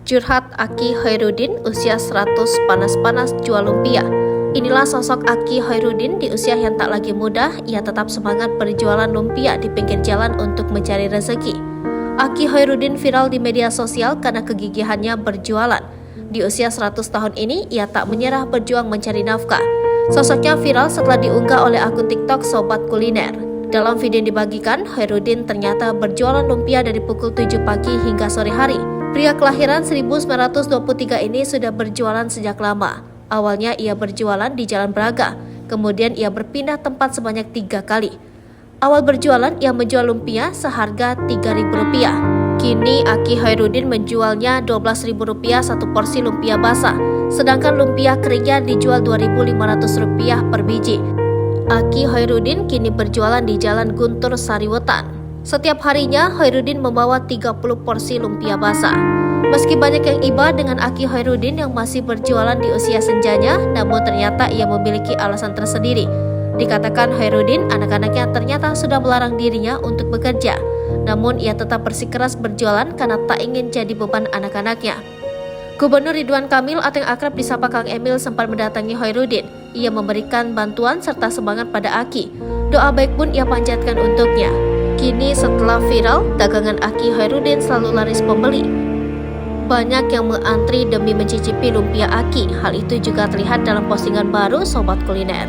Curhat Aki Hoirudin usia 100 panas-panas jual lumpia. Inilah sosok Aki Hoirudin di usia yang tak lagi muda. Ia tetap semangat berjualan lumpia di pinggir jalan untuk mencari rezeki. Aki Hoirudin viral di media sosial karena kegigihannya berjualan. Di usia 100 tahun ini, ia tak menyerah berjuang mencari nafkah. Sosoknya viral setelah diunggah oleh akun TikTok Sobat Kuliner. Dalam video yang dibagikan, Hoirudin ternyata berjualan lumpia dari pukul 7 pagi hingga sore hari. Pria kelahiran 1923 ini sudah berjualan sejak lama. Awalnya ia berjualan di Jalan Braga, kemudian ia berpindah tempat sebanyak 3 kali. Awal berjualan ia menjual lumpia seharga Rp3.000. Kini Aki Hoirudin menjualnya Rp12.000 satu porsi lumpia basah, sedangkan lumpia keringnya dijual Rp2.500 per biji. Aki Hoirudin kini berjualan di Jalan Guntur Sariwetan. Setiap harinya, Hoirudin membawa 30 porsi lumpia basah. Meski banyak yang iba dengan Aki Hoirudin yang masih berjualan di usia senjanya, namun ternyata ia memiliki alasan tersendiri. Dikatakan Hoirudin, anak-anaknya ternyata sudah melarang dirinya untuk bekerja. Namun ia tetap bersikeras berjualan karena tak ingin jadi beban anak-anaknya. Gubernur Ridwan Kamil atau yang akrab disapa Kang Emil sempat mendatangi Hoirudin. Ia memberikan bantuan serta semangat pada Aki. Doa baik pun ia panjatkan untuknya. Kini setelah viral, dagangan Aki Hoirudin selalu laris pembeli. Banyak yang mengantri demi mencicipi lumpia Aki. Hal itu juga terlihat dalam postingan baru Sobat Kuliner.